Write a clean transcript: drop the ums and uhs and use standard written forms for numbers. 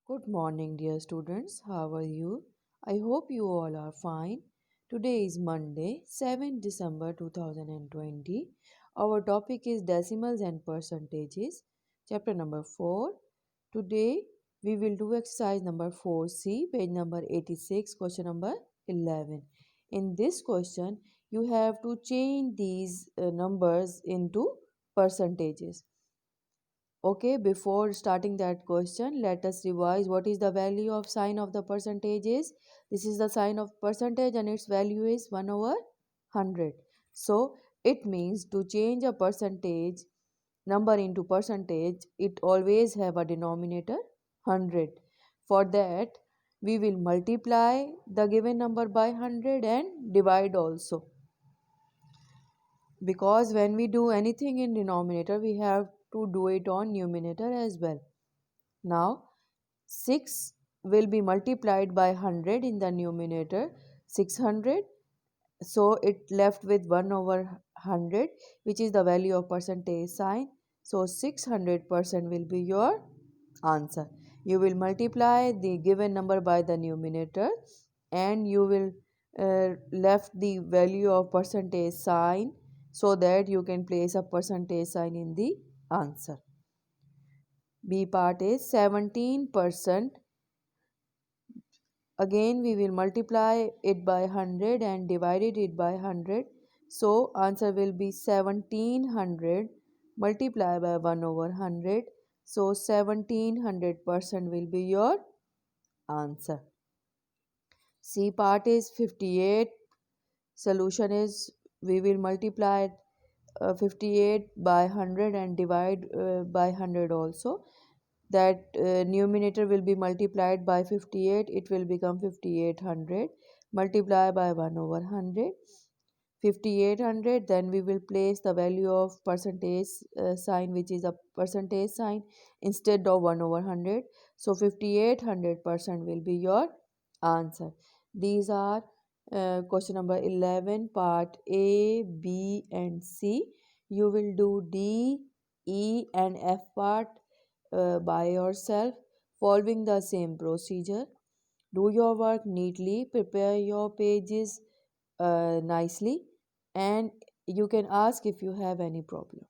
Good morning, dear students. How are you? I hope you all are fine. Today is Monday, 7 December 2020. Our topic is decimals and percentages, chapter number 4. Today we will do exercise number 4C, page number 86, question number 11. In this question, you have to change these numbers into percentages. Okay, before starting that question, let us revise what is the value of sign of the percentages. This is the sign of percentage and its value is 1 over 100. So, it means to change a percentage number into percentage, it always have a denominator 100. For that, we will multiply the given number by 100 and divide also, because when we do anything in denominator we have to do it on numerator as well. Now 6 will be multiplied by 100 in the numerator, 600, so it left with 1 over 100, which is the value of percentage sign. So 600% will be your answer. You will multiply the given number by the numerator and you will left the value of percentage sign, so that you can place a percentage sign in the answer. B part is 17%. Again we will multiply it by 100 and divided it by 100. So answer will be 1700 multiplied by 1 over 100. So 1700% will be your answer. C part is 58. Solution is we will multiply 58 by 100 and divide by 100 also. That numerator will be multiplied by 58, it will become 5800, multiply by 1 over 100, 5800. Then we will place the value of percentage sign, which is a percentage sign, instead of 1 over 100. So 5800% will be your answer. These are question number 11, part A, B and C. You will do D, E and F part by yourself, following the same procedure. Do your work neatly, prepare your pages nicely, and you can ask if you have any problem.